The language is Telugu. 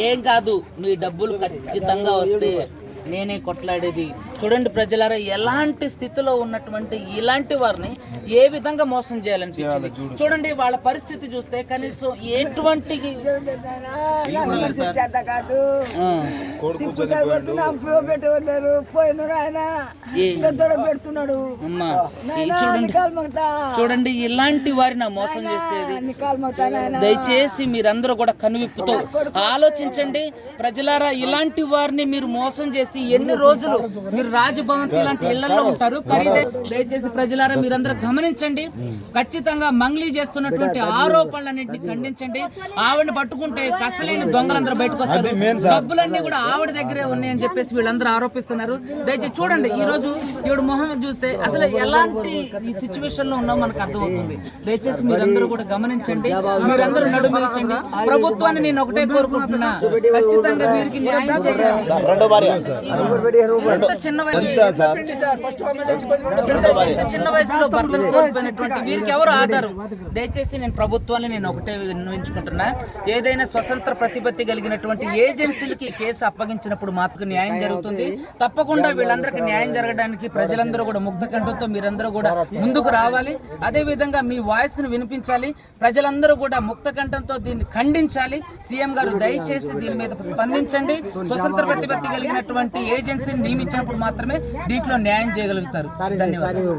ఏం కాదు, మీ డబ్బులు ఖచ్చితంగా వస్తే నేనే కొట్లాడేది. చూడండి ప్రజలారా, ఎలాంటి స్థితిలో ఉన్నటువంటి ఇలాంటి వారిని ఏ విధంగా మోసం చేయాలనిపించింది. చూడండి వాళ్ళ పరిస్థితి చూస్తే కనీసం ఎటువంటి చూడండి ఇలాంటి వారిని మోసం చేసేది. దయచేసి మీరందరూ కూడా కనువిప్పుతో ఆలోచించండి ప్రజలారా. ఇలాంటి వారిని మీరు మోసం చేసి ఎన్ని రోజులు మీరు రాజభవన్ ఇలాంటి ఇళ్లలో ఉంటారు ఖరీదే. దయచేసి ప్రజలారా మీరందరూ గమనించండి. ఖచ్చితంగా మంగ్లీ చేస్తున్నటువంటి ఆరోపణలన్నింటినీ ఖండించండి. ఆవిడని పట్టుకుంటే కసలైన దొంగలందరూ బయటకు వస్తారు. డబ్బులన్నీ కూడా ఆవిడ దగ్గరే ఉన్నాయని చెప్పేసి వీళ్ళందరూ ఆరోపిస్తున్నారు. దయచేసి చూడండి, ఈ రోజు ఈవిడ మొహం చూస్తే అసలు ఎలాంటి ఈ సిచ్యువేషన్ లో ఉన్నామో మనకు అర్థమవుతుంది. దయచేసి మీరందరూ కూడా గమనించండి, మీరందరూ నడుమించండి. ప్రభుత్వాన్ని నేను ఒకటే కోరుకుంటున్నా, ఖచ్చితంగా వీరికి న్యాయం చేయాలి. చిన్న వయసులో భర్తను కోల్పోయినటువంటి వీరికి ఎవరు ఆధారం? దయచేసి నేను ప్రభుత్వాన్ని నేను ఒకటే విన్నవించుకుంటున్నా, ఏదైనా స్వతంత్ర ప్రతిపత్తి కలిగినటువంటి ఏజెన్సీలకి కేసు అప్పగించినప్పుడు మాత్రం న్యాయం జరుగుతుంది. తప్పకుండా వీళ్ళందరికీ న్యాయం జరగడానికి ప్రజలందరూ కూడా ముగ్ధ కంఠంతో మీరందరూ కూడా ముందుకు రావాలి. అదే విధంగా మీ వాయిస్ ను వినిపించాలి. ప్రజలందరూ కూడా ముక్త కంఠంతో దీన్ని ఖండించాలి. సీఎం గారు దయచేసి దీని మీద స్పందించండి. స్వతంత్ర ప్రతిపత్తి కలిగినటువంటి ఏజెన్సీని నియమించినప్పుడు మాత్రమే దీంట్లో న్యాయం చేయగలుగుతారు. ధన్యవాదాలు.